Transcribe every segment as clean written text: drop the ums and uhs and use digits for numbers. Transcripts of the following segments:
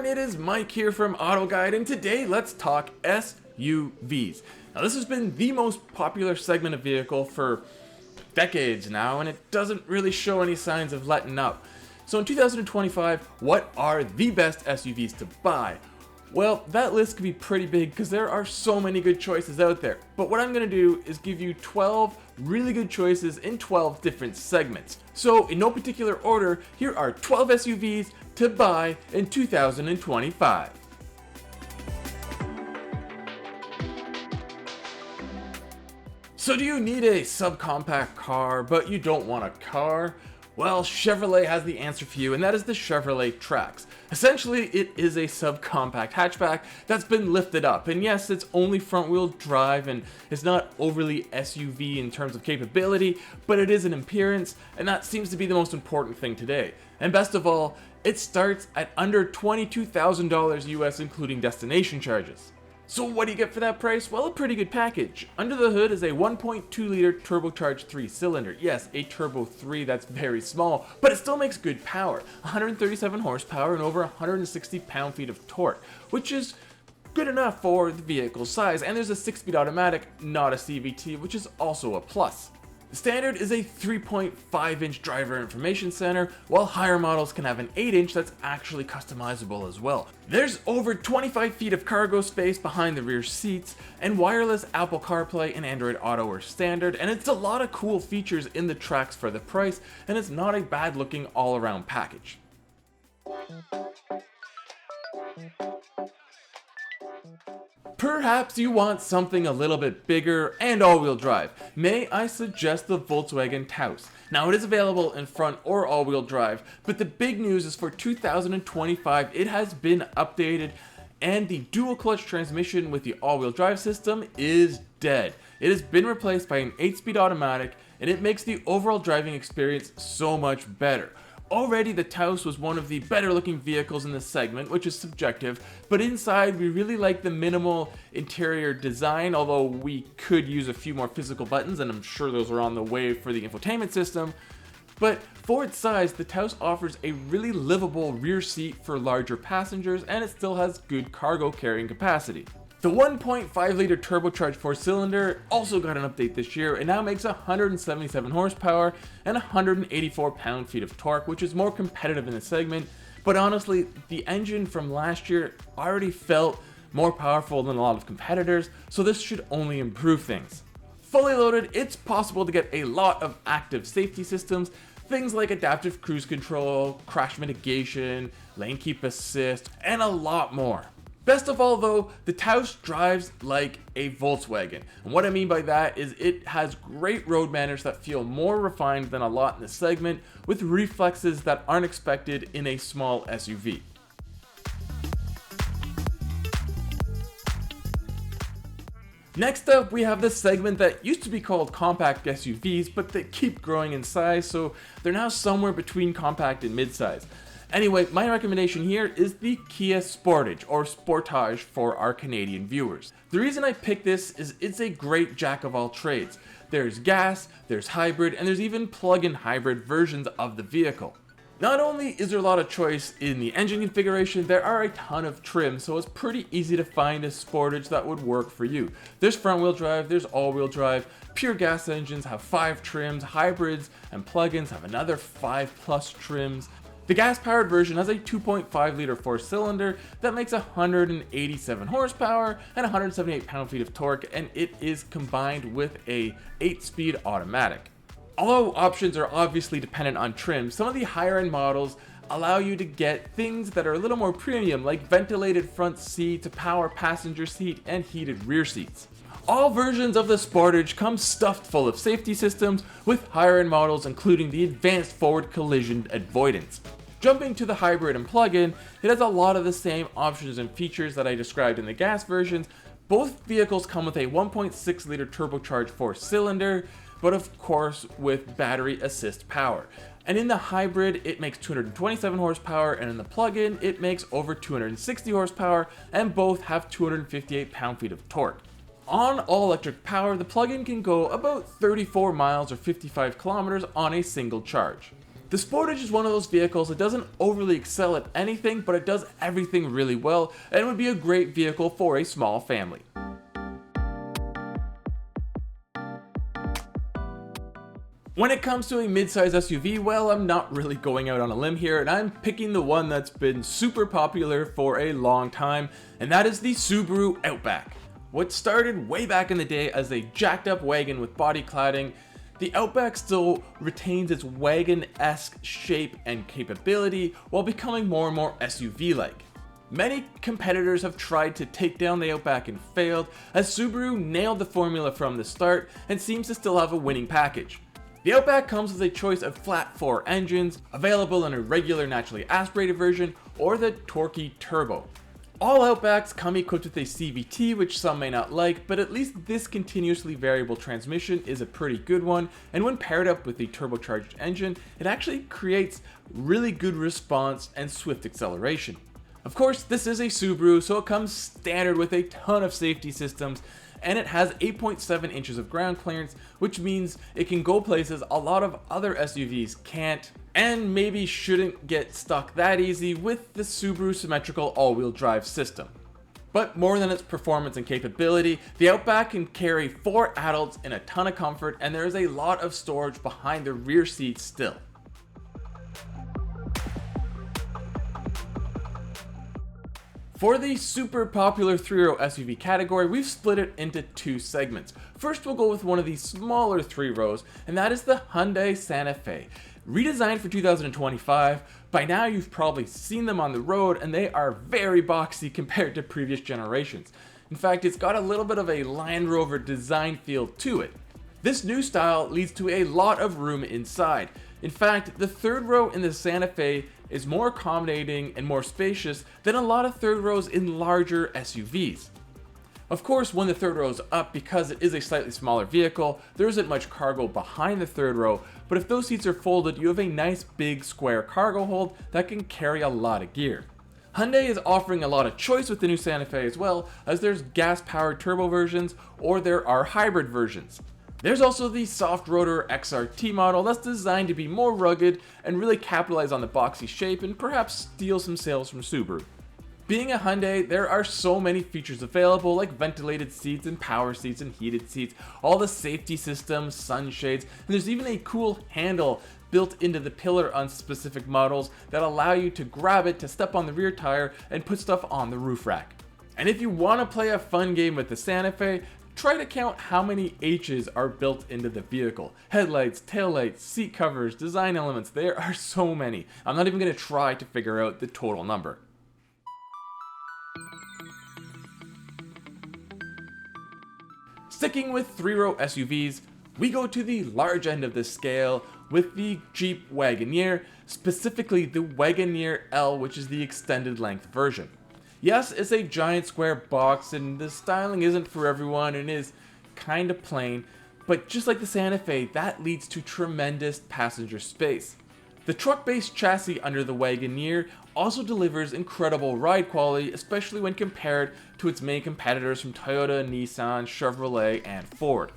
everyone, it is Mike here from AutoGuide, and today let's talk SUVs. Now this has been the most popular segment of vehicle for decades now, and it doesn't really show any signs of letting up. So in 2025, what are the best SUVs to buy? Well, that list could be pretty big because there are so many good choices out there. But what I'm going to do is give you 12 really good choices in 12 different segments. So in no particular order, here are 12 SUVs to buy in 2025. So do you need a subcompact car, but you don't want a car? Well, Chevrolet has the answer for you, and that is the Chevrolet Trax. Essentially, it is a subcompact hatchback that's been lifted up, and yes, it's only front-wheel drive and it's not overly SUV in terms of capability, but it is an appearance, and that seems to be the most important thing today. And best of all, it starts at under $22,000 US, including destination charges. So what do you get for that price? Well, a pretty good package. Under the hood is a 1.2 liter turbocharged 3-cylinder. Yes, a turbo 3 that's very small, but it still makes good power. 137 horsepower and over 160 pound-feet of torque, which is good enough for the vehicle's size. And there's a 6-speed automatic, not a CVT, which is also a plus. The standard is a 3.5-inch driver information center, while higher models can have an 8-inch that's actually customizable as well. There's over 25 feet of cargo space behind the rear seats, and wireless Apple CarPlay and Android Auto are standard, and it's a lot of cool features in the Trax for the price, and it's not a bad looking all-around package. Perhaps you want something a little bit bigger and all-wheel drive. May I suggest the Volkswagen Taos? Now it is available in front or all-wheel drive, but the big news is for 2025 it has been updated and the dual clutch transmission with the all-wheel drive system is dead. It has been replaced by an 8-speed automatic, and it makes the overall driving experience so much better. Already the Taos was one of the better looking vehicles in this segment, which is subjective, but inside we really like the minimal interior design, although we could use a few more physical buttons, and I'm sure those are on the way for the infotainment system. But for its size, the Taos offers a really livable rear seat for larger passengers, and it still has good cargo carrying capacity. The 1.5 liter turbocharged 4-cylinder also got an update this year and now makes 177 horsepower and 184 pound-feet of torque, which is more competitive in the segment. But honestly, the engine from last year already felt more powerful than a lot of competitors, so this should only improve things. Fully loaded, it's possible to get a lot of active safety systems, things like adaptive cruise control, crash mitigation, lane keep assist, and a lot more. Best of all though, the Taos drives like a Volkswagen, and what I mean by that is it has great road manners that feel more refined than a lot in the segment, with reflexes that aren't expected in a small SUV. Next up, we have the segment that used to be called compact SUVs, but they keep growing in size, so they're now somewhere between compact and midsize. Anyway, my recommendation here is the Kia Sportage, or Sportage for our Canadian viewers. The reason I picked this is it's a great jack of all trades. There's gas, there's hybrid, and there's even plug-in hybrid versions of the vehicle. Not only is there a lot of choice in the engine configuration, there are a ton of trims, so it's pretty easy to find a Sportage that would work for you. There's front-wheel drive, there's all-wheel drive, pure gas engines have 5 trims, hybrids and plug-ins have another 5+ trims. The gas-powered version has a 2.5 liter 4-cylinder that makes 187 horsepower and 178 pound-feet of torque, and it is combined with a 8-speed automatic. Although options are obviously dependent on trim, some of the higher-end models allow you to get things that are a little more premium, like ventilated front seats, a power passenger seat, and heated rear seats. All versions of the Sportage come stuffed full of safety systems, with higher-end models including the advanced forward collision avoidance. Jumping to the hybrid and plug-in, it has a lot of the same options and features that I described in the gas versions. Both vehicles come with a 1.6 liter turbocharged 4-cylinder, but of course with battery assist power. And in the hybrid, it makes 227 horsepower, and in the plug-in, it makes over 260 horsepower, and both have 258 pound-feet of torque. On all-electric power, the plug-in can go about 34 miles or 55 kilometers on a single charge. The Sportage is one of those vehicles that doesn't overly excel at anything, but it does everything really well and would be a great vehicle for a small family. When it comes to a midsize SUV, well, I'm not really going out on a limb here, and I'm picking the one that's been super popular for a long time, and that is the Subaru Outback. What started way back in the day as a jacked up wagon with body cladding, the Outback still retains its wagon-esque shape and capability while becoming more and more SUV-like. Many competitors have tried to take down the Outback and failed, as Subaru nailed the formula from the start and seems to still have a winning package. The Outback comes with a choice of flat 4 engines, available in a regular naturally aspirated version or the torquey turbo. All Outbacks come equipped with a CVT, which some may not like, but at least this continuously variable transmission is a pretty good one, and when paired up with the turbocharged engine, it actually creates really good response and swift acceleration. Of course, this is a Subaru, so it comes standard with a ton of safety systems, and it has 8.7 inches of ground clearance, which means it can go places a lot of other SUVs can't, and maybe shouldn't get stuck that easy with the Subaru symmetrical all-wheel drive system. But more than its performance and capability, the Outback can carry 4 adults in a ton of comfort, and there is a lot of storage behind the rear seats still. For the super popular 3-row SUV category, we've split it into 2 segments. First, we'll go with one of the smaller 3 rows, and that is the Hyundai Santa Fe. Redesigned for 2025, by now you've probably seen them on the road, and they are very boxy compared to previous generations. In fact, it's got a little bit of a Land Rover design feel to it. This new style leads to a lot of room inside. In fact, the 3rd row in the Santa Fe is more accommodating and more spacious than a lot of 3rd rows in larger SUVs. Of course, when the 3rd row is up, because it is a slightly smaller vehicle, there isn't much cargo behind the 3rd row, but if those seats are folded, you have a nice big square cargo hold that can carry a lot of gear. Hyundai is offering a lot of choice with the new Santa Fe as well, as there's gas-powered turbo versions or there are hybrid versions. There's also the soft rotor XRT model that's designed to be more rugged and really capitalize on the boxy shape and perhaps steal some sales from Subaru. Being a Hyundai, there are so many features available, like ventilated seats and power seats and heated seats, all the safety systems, sunshades, and there's even a cool handle built into the pillar on specific models that allow you to grab it to step on the rear tire and put stuff on the roof rack. And if you want to play a fun game with the Santa Fe, try to count how many H's are built into the vehicle. Headlights, taillights, seat covers, design elements, there are so many. I'm not even going to try to figure out the total number. Sticking with 3-row SUVs, we go to the large end of the scale with the Jeep Wagoneer, specifically the Wagoneer L, which is the extended length version. Yes, it's a giant square box and the styling isn't for everyone and is kinda plain, but just like the Santa Fe, that leads to tremendous passenger space. The truck-based chassis under the Wagoneer also delivers incredible ride quality, especially when compared to its main competitors from Toyota, Nissan, Chevrolet, and Ford.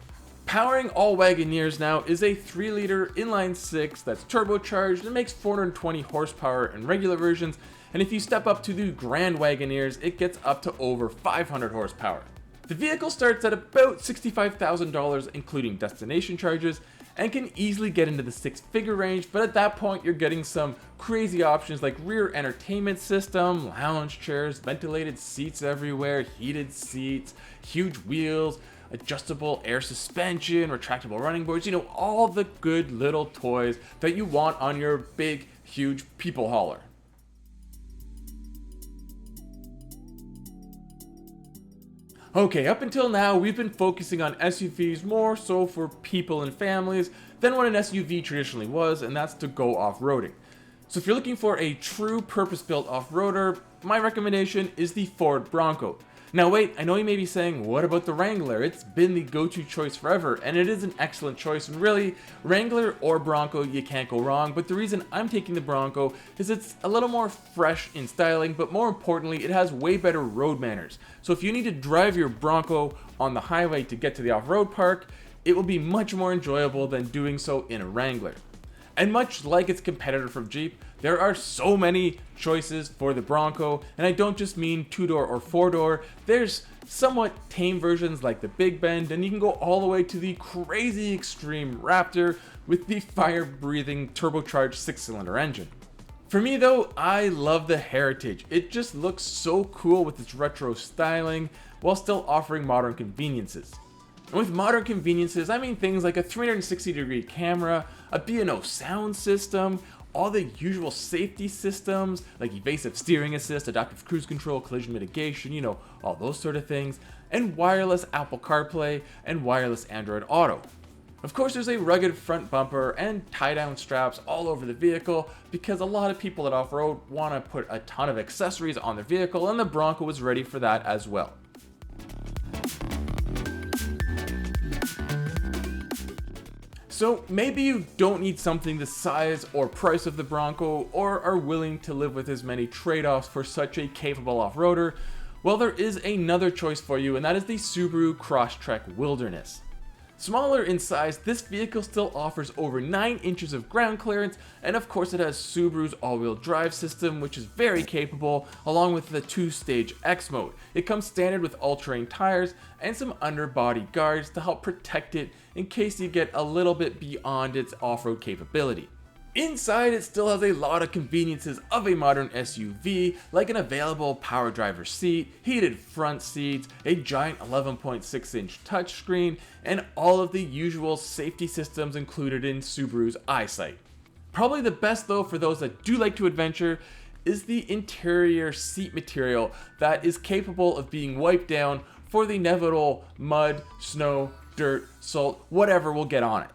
Powering all Wagoneers now is a 3-liter inline-6 that's turbocharged and makes 420 horsepower in regular versions, and if you step up to the Grand Wagoneers, it gets up to over 500 horsepower. The vehicle starts at about $65,000 including destination charges, and can easily get into the 6-figure range, but at that point you're getting some crazy options like rear entertainment system, lounge chairs, ventilated seats everywhere, heated seats, huge wheels, adjustable air suspension, retractable running boards, all the good little toys that you want on your big, huge people hauler. Okay, up until now, we've been focusing on SUVs more so for people and families than what an SUV traditionally was, and that's to go off-roading. So if you're looking for a true purpose-built off-roader, my recommendation is the Ford Bronco. Now wait, I know you may be saying, what about the Wrangler? It's been the go-to choice forever, and it is an excellent choice, and really, Wrangler or Bronco, you can't go wrong, but the reason I'm taking the Bronco is it's a little more fresh in styling, but more importantly, it has way better road manners. So if you need to drive your Bronco on the highway to get to the off-road park, it will be much more enjoyable than doing so in a Wrangler. And much like its competitor from Jeep, there are so many choices for the Bronco, and I don't just mean 2-door or 4-door. There's somewhat tame versions like the Big Bend, and you can go all the way to the crazy extreme Raptor with the fire-breathing turbocharged 6-cylinder engine. For me though, I love the Heritage. It just looks so cool with its retro styling while still offering modern conveniences. And with modern conveniences, I mean things like a 360-degree camera, a B&O sound system, all the usual safety systems like evasive steering assist, adaptive cruise control, collision mitigation, you know, all those sort of things, and wireless Apple CarPlay and wireless Android Auto. Of course, there's a rugged front bumper and tie-down straps all over the vehicle because a lot of people that off-road want to put a ton of accessories on their vehicle, and the Bronco is ready for that as well. So maybe you don't need something the size or price of the Bronco, or are willing to live with as many trade-offs for such a capable off-roader. Well, there is another choice for you, and that is the Subaru Crosstrek Wilderness. Smaller in size, this vehicle still offers over 9 inches of ground clearance, and of course it has Subaru's all-wheel drive system, which is very capable, along with the 2-stage X mode. It comes standard with all-terrain tires and some underbody guards to help protect it in case you get a little bit beyond its off-road capability. Inside, it still has a lot of conveniences of a modern SUV, like an available power driver seat, heated front seats, a giant 11.6-inch touchscreen, and all of the usual safety systems included in Subaru's eyesight. Probably the best though for those that do like to adventure is the interior seat material that is capable of being wiped down for the inevitable mud, snow, dirt, salt, whatever will get on it.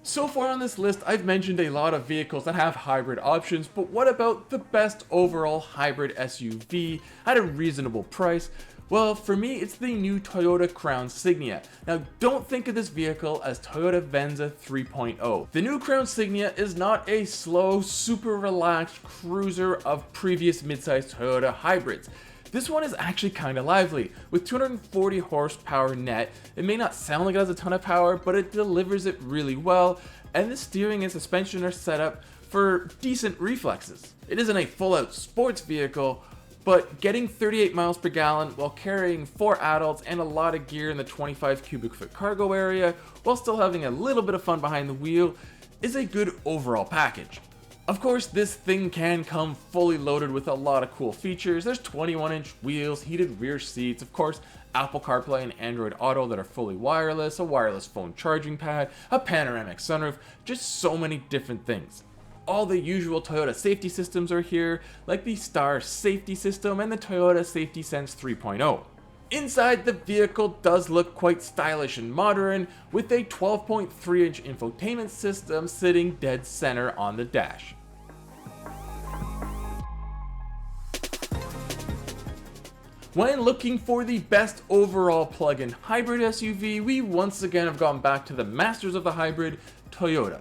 So far on this list, I've mentioned a lot of vehicles that have hybrid options, but what about the best overall hybrid SUV at a reasonable price? Well, for me, it's the new Toyota Crown Signia. Now, don't think of this vehicle as Toyota Venza 3.0. The new Crown Signia is not a slow, super relaxed cruiser of previous midsize Toyota hybrids. This one is actually kind of lively. With 240 horsepower net, it may not sound like it has a ton of power, but it delivers it really well, and the steering and suspension are set up for decent reflexes. It isn't a full-out sports vehicle, but getting 38 miles per gallon while carrying 4 adults and a lot of gear in the 25 cubic foot cargo area, while still having a little bit of fun behind the wheel, is a good overall package. Of course, this thing can come fully loaded with a lot of cool features. There's 21-inch wheels, heated rear seats, of course, Apple CarPlay and Android Auto that are fully wireless, a wireless phone charging pad, a panoramic sunroof, just so many different things. All the usual Toyota safety systems are here, like the Star safety system and the Toyota Safety Sense 3.0. Inside, the vehicle does look quite stylish and modern, with a 12.3-inch infotainment system sitting dead center on the dash. When looking for the best overall plug-in hybrid SUV, we once again have gone back to the masters of the hybrid, Toyota.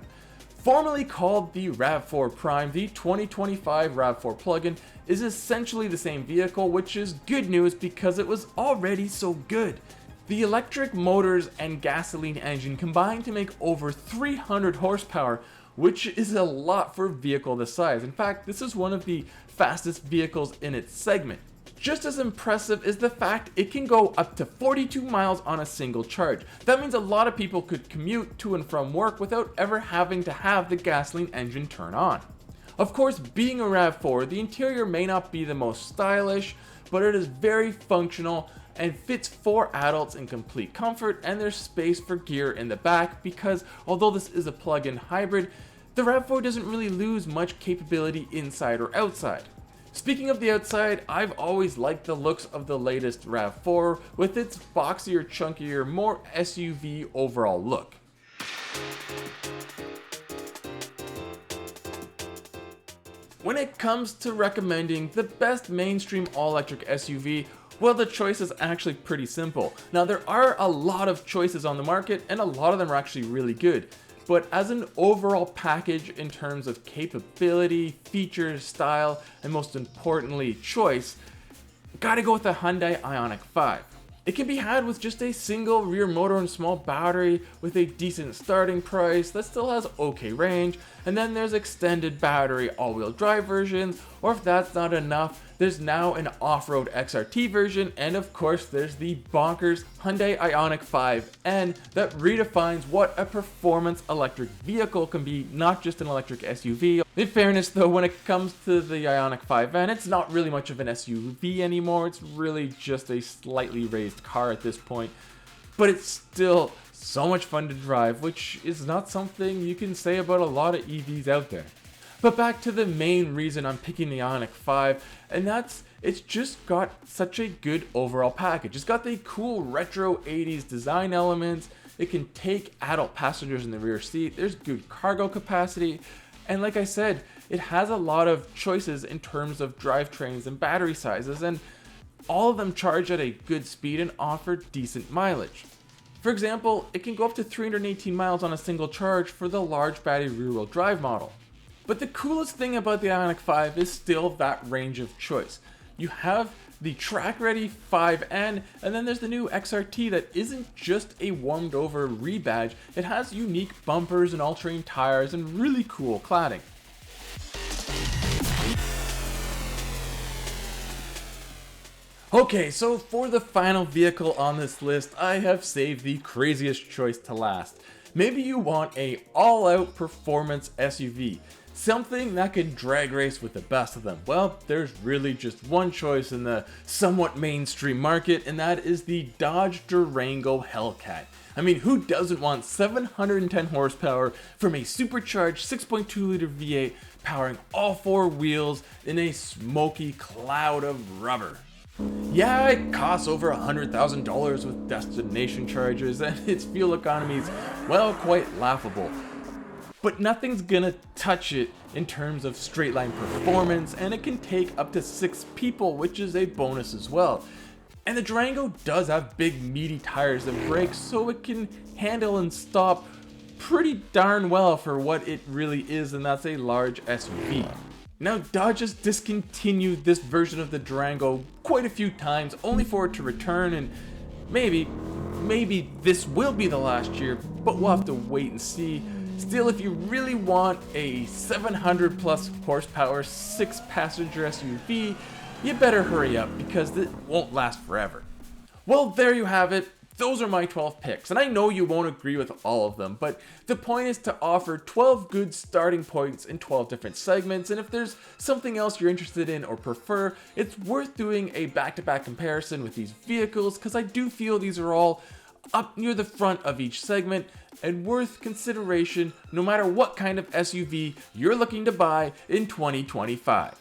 Formerly called the RAV4 Prime, the 2025 RAV4 plug-in is essentially the same vehicle, which is good news because it was already so good. The electric motors and gasoline engine combine to make over 300 horsepower, which is a lot for a vehicle this size. In fact, this is one of the fastest vehicles in its segment. Just as impressive is the fact it can go up to 42 miles on a single charge. That means a lot of people could commute to and from work without ever having to have the gasoline engine turn on. Of course, being a RAV4, the interior may not be the most stylish, but it is very functional and fits 4 adults in complete comfort, and there's space for gear in the back because although this is a plug-in hybrid, the RAV4 doesn't really lose much capability inside or outside. Speaking of the outside, I've always liked the looks of the latest RAV4 with its boxier, chunkier, more SUV overall look. When it comes to recommending the best mainstream all-electric SUV, well, the choice is actually pretty simple. Now, there are a lot of choices on the market, and a lot of them are actually really good. But as an overall package in terms of capability, features, style, and most importantly, choice, gotta go with the Hyundai Ioniq 5. It can be had with just a single rear motor and small battery with a decent starting price that still has okay range, and then there's extended battery all-wheel drive versions, or if that's not enough, there's now an off-road XRT version, and of course there's the bonkers Hyundai Ioniq 5N that redefines what a performance electric vehicle can be, not just an electric SUV. In fairness though, when it comes to the Ioniq 5N, it's not really much of an SUV anymore, it's really just a slightly raised car at this point, but it's still so much fun to drive, which is not something you can say about a lot of EVs out there. But back to the main reason I'm picking the Ioniq 5, and that's it's just got such a good overall package. It's got the cool retro 80s design elements, it can take adult passengers in the rear seat, there's good cargo capacity, and like I said, it has a lot of choices in terms of drivetrains and battery sizes, and all of them charge at a good speed and offer decent mileage. For example, it can go up to 318 miles on a single charge for the large battery rear-wheel drive model. But the coolest thing about the Ioniq 5 is still that range of choice. You have the track-ready 5N, and then there's the new XRT that isn't just a warmed-over rebadge, it has unique bumpers and all-terrain tires and really cool cladding. Okay, so for the final vehicle on this list, I have saved the craziest choice to last. Maybe you want a all-out performance SUV, something that can drag race with the best of them. Well, there's really just one choice in the somewhat mainstream market, and that is the Dodge Durango Hellcat. I mean, who doesn't want 710 horsepower from a supercharged 6.2 liter V8 powering all four wheels in a smoky cloud of rubber? Yeah, it costs over $100,000 with destination charges, and its fuel economy is, well, quite laughable. But nothing's gonna touch it in terms of straight line performance, and it can take up to 6 people, which is a bonus as well. And the Durango does have big meaty tires and brakes, so it can handle and stop pretty darn well for what it really is, and that's a large SUV. Now, Dodge has discontinued this version of the Durango quite a few times, only for it to return, and maybe this will be the last year, but we'll have to wait and see. Still, if you really want a 700 plus horsepower 6-passenger SUV, you better hurry up because it won't last forever. Well, there you have it. Those are my 12 picks, and I know you won't agree with all of them, but the point is to offer 12 good starting points in 12 different segments, and if there's something else you're interested in or prefer, it's worth doing a back-to-back comparison with these vehicles, because I do feel these are all up near the front of each segment and worth consideration no matter what kind of SUV you're looking to buy in 2025.